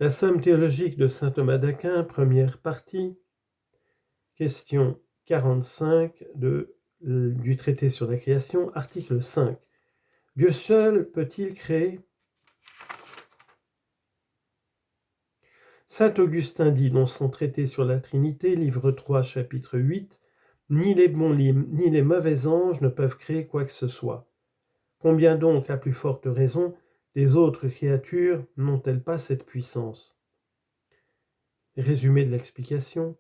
La somme théologique de saint Thomas d'Aquin, première partie, question 45 du traité sur la création, article 5. Dieu seul peut-il créer ? Saint Augustin dit dans son traité sur la Trinité, livre 3, chapitre 8, « Ni les bons ni les mauvais anges ne peuvent créer quoi que ce soit. Combien donc, à plus forte raison, les autres créatures n'ont-elles pas cette puissance ?» Résumé de l'explication.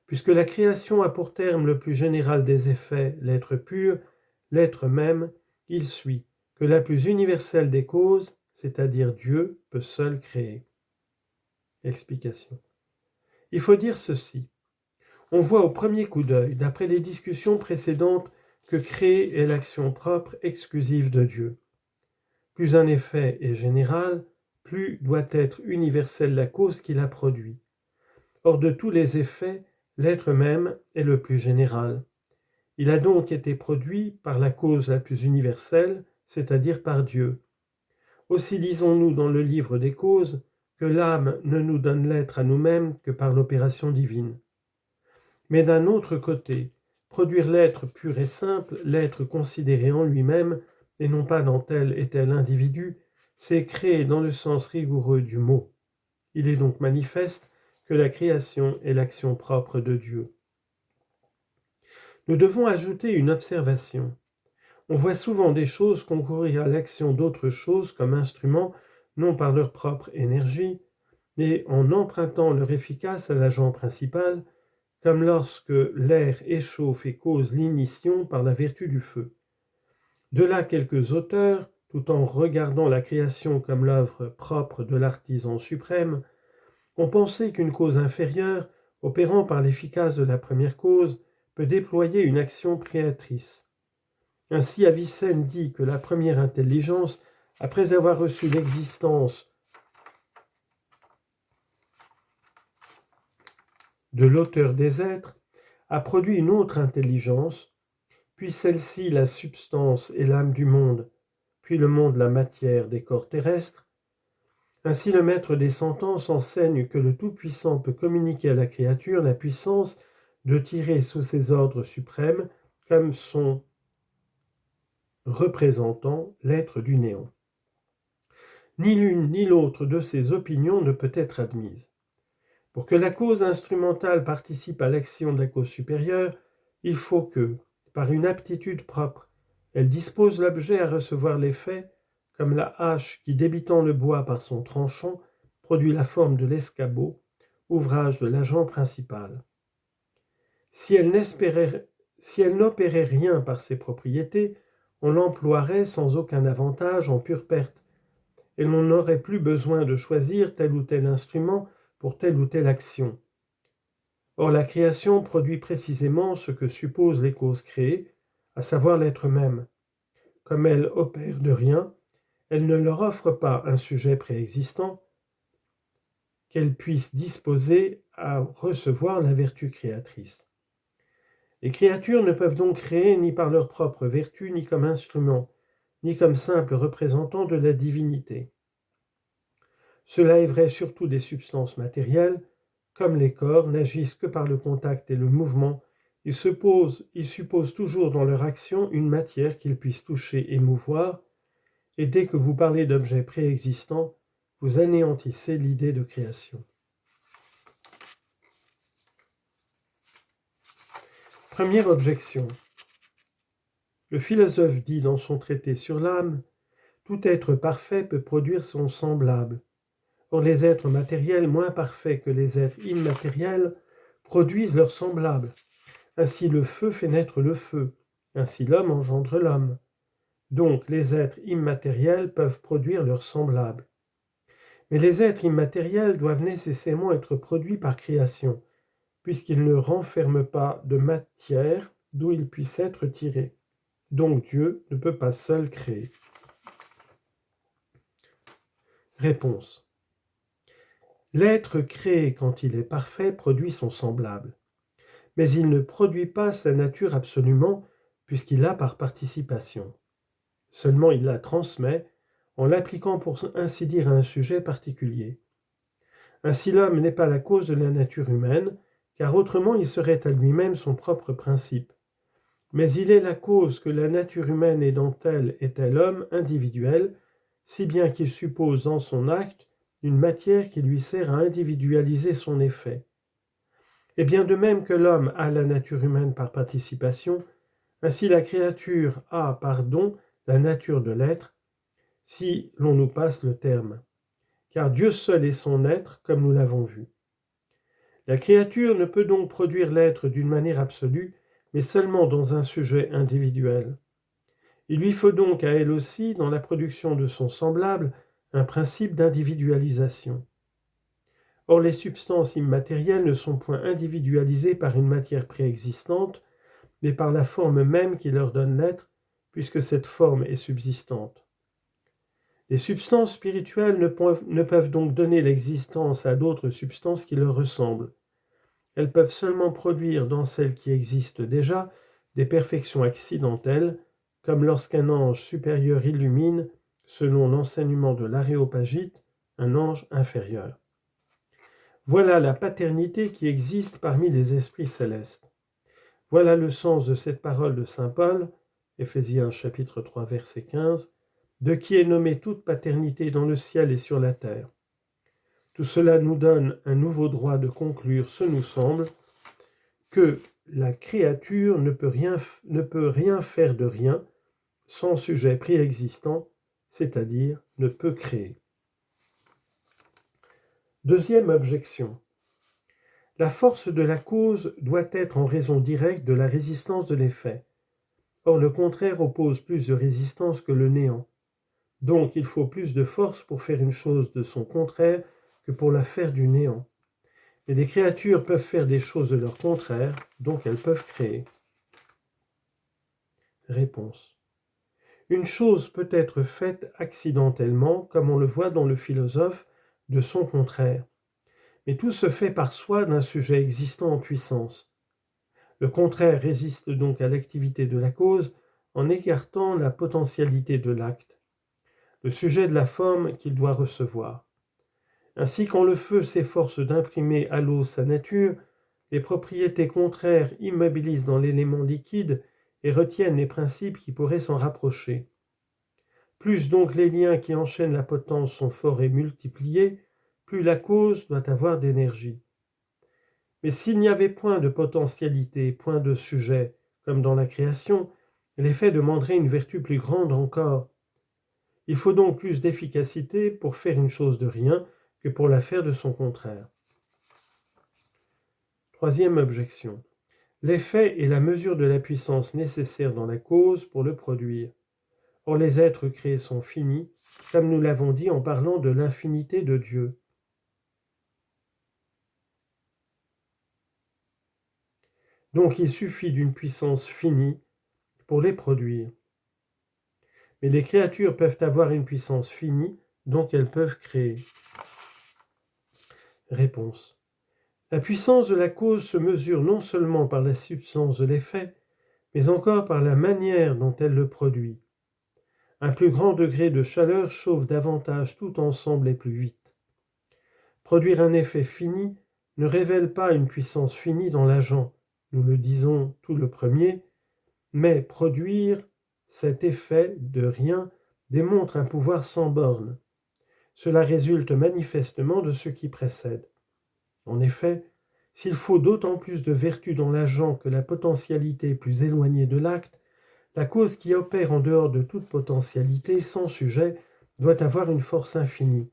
Puisque la création a pour terme le plus général des effets l'être pur, l'être même, il suit que la plus universelle des causes, c'est-à-dire Dieu, peut seul créer. Explication. Il faut dire ceci. On voit au premier coup d'œil, d'après les discussions précédentes, que créer est l'action propre exclusive de Dieu. Plus un effet est général, plus doit être universelle la cause qui l'a produit. Or de tous les effets, l'être même est le plus général. Il a donc été produit par la cause la plus universelle, c'est-à-dire par Dieu. Aussi disons-nous dans le livre des causes que l'âme ne nous donne l'être à nous-mêmes que par l'opération divine. Mais d'un autre côté, produire l'être pur et simple, l'être considéré en lui-même, et non pas dans tel et tel individu, c'est créer dans le sens rigoureux du mot. Il est donc manifeste que la création est l'action propre de Dieu. Nous devons ajouter une observation. On voit souvent des choses concourir à l'action d'autres choses comme instruments, non par leur propre énergie, mais en empruntant leur efficace à l'agent principal, comme lorsque l'air échauffe et cause l'ignition par la vertu du feu. De là quelques auteurs, tout en regardant la création comme l'œuvre propre de l'artisan suprême, ont pensé qu'une cause inférieure, opérant par l'efficace de la première cause, peut déployer une action créatrice. Ainsi Avicenne dit que la première intelligence, après avoir reçu l'existence de l'auteur des êtres, a produit une autre intelligence, puis celle-ci la substance et l'âme du monde, puis le monde la matière des corps terrestres. Ainsi le maître des sentences enseigne que le Tout-Puissant peut communiquer à la créature la puissance de tirer sous ses ordres suprêmes comme son représentant l'être du néant. Ni l'une ni l'autre de ces opinions ne peut être admise. Pour que la cause instrumentale participe à l'action de la cause supérieure, il faut que, par une aptitude propre, elle dispose l'objet à recevoir l'effet, comme la hache qui, débitant le bois par son tranchant, produit la forme de l'escabeau, ouvrage de l'agent principal. Si elle n'opérait rien par ses propriétés, on l'emploierait sans aucun avantage en pure perte, et l'on n'aurait plus besoin de choisir tel ou tel instrument pour telle ou telle action. Or la création produit précisément ce que supposent les causes créées, à savoir l'être même. Comme elle opère de rien, elle ne leur offre pas un sujet préexistant qu'elle puisse disposer à recevoir la vertu créatrice. Les créatures ne peuvent donc créer ni par leur propre vertu, ni comme instrument, ni comme simple représentant de la divinité. Cela est vrai surtout des substances matérielles, comme les corps n'agissent que par le contact et le mouvement, ils supposent toujours dans leur action une matière qu'ils puissent toucher et mouvoir, et dès que vous parlez d'objets préexistants, vous anéantissez l'idée de création. Première objection. Le philosophe dit dans son traité sur l'âme, « Tout être parfait peut produire son semblable. » Or les êtres matériels moins parfaits que les êtres immatériels produisent leur semblable. Ainsi le feu fait naître le feu, ainsi l'homme engendre l'homme. Donc les êtres immatériels peuvent produire leur semblable. Mais les êtres immatériels doivent nécessairement être produits par création, puisqu'ils ne renferment pas de matière d'où ils puissent être tirés. Donc Dieu ne peut pas seul créer. Réponse. L'être créé quand il est parfait produit son semblable, mais il ne produit pas sa nature absolument puisqu'il l'a par participation. Seulement il la transmet en l'appliquant pour ainsi dire à un sujet particulier. Ainsi l'homme n'est pas la cause de la nature humaine, car autrement il serait à lui-même son propre principe. Mais il est la cause que la nature humaine est dans tel et tel homme individuel, si bien qu'il suppose dans son acte une matière qui lui sert à individualiser son effet. Et bien de même que l'homme a la nature humaine par participation, ainsi la créature a par don la nature de l'être, si l'on nous passe le terme. Car Dieu seul est son être, comme nous l'avons vu. La créature ne peut donc produire l'être d'une manière absolue, mais seulement dans un sujet individuel. Il lui faut donc à elle aussi, dans la production de son semblable, un principe d'individualisation. Or les substances immatérielles ne sont point individualisées par une matière préexistante, mais par la forme même qui leur donne l'être, puisque cette forme est subsistante. Les substances spirituelles ne peuvent donc donner l'existence à d'autres substances qui leur ressemblent. Elles peuvent seulement produire dans celles qui existent déjà des perfections accidentelles, comme lorsqu'un ange supérieur illumine, selon l'enseignement de l'Aréopagite, un ange inférieur. Voilà la paternité qui existe parmi les esprits célestes. Voilà le sens de cette parole de saint Paul, Éphésiens chapitre 3 verset 15, de qui est nommée toute paternité dans le ciel et sur la terre. Tout cela nous donne un nouveau droit de conclure, ce nous semble, que la créature ne peut rien faire de rien sans sujet préexistant, c'est-à-dire ne peut créer. Deuxième objection. La force de la cause doit être en raison directe de la résistance de l'effet. Or le contraire oppose plus de résistance que le néant. Donc il faut plus de force pour faire une chose de son contraire que pour la faire du néant. Mais les créatures peuvent faire des choses de leur contraire, donc elles peuvent créer. Réponse. Une chose peut être faite accidentellement, comme on le voit dans le philosophe, de son contraire. Mais tout se fait par soi d'un sujet existant en puissance. Le contraire résiste donc à l'activité de la cause en écartant la potentialité de l'acte, le sujet de la forme qu'il doit recevoir. Ainsi, quand le feu s'efforce d'imprimer à l'eau sa nature, les propriétés contraires immobilisent dans l'élément liquide et retiennent les principes qui pourraient s'en rapprocher. Plus donc les liens qui enchaînent la potence sont forts et multipliés, plus la cause doit avoir d'énergie. Mais s'il n'y avait point de potentialité, point de sujet, comme dans la création, l'effet demanderait une vertu plus grande encore. Il faut donc plus d'efficacité pour faire une chose de rien que pour la faire de son contraire. Troisième objection. L'effet est la mesure de la puissance nécessaire dans la cause pour le produire. Or les êtres créés sont finis, comme nous l'avons dit en parlant de l'infinité de Dieu. Donc il suffit d'une puissance finie pour les produire. Mais les créatures peuvent avoir une puissance finie, donc elles peuvent créer. Réponse. La puissance de la cause se mesure non seulement par la substance de l'effet, mais encore par la manière dont elle le produit. Un plus grand degré de chaleur chauffe davantage tout ensemble et plus vite. Produire un effet fini ne révèle pas une puissance finie dans l'agent, nous le disons tout le premier, mais produire cet effet de rien démontre un pouvoir sans borne. Cela résulte manifestement de ce qui précède. En effet, s'il faut d'autant plus de vertu dans l'agent que la potentialité est plus éloignée de l'acte, la cause qui opère en dehors de toute potentialité, sans sujet, doit avoir une force infinie,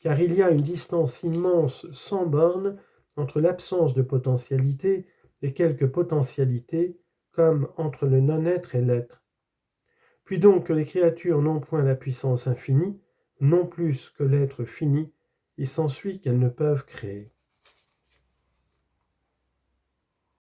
car il y a une distance immense sans borne entre l'absence de potentialité et quelque potentialité, comme entre le non-être et l'être. Puis donc que les créatures n'ont point la puissance infinie, non plus que l'être fini, il s'ensuit qu'elles ne peuvent créer.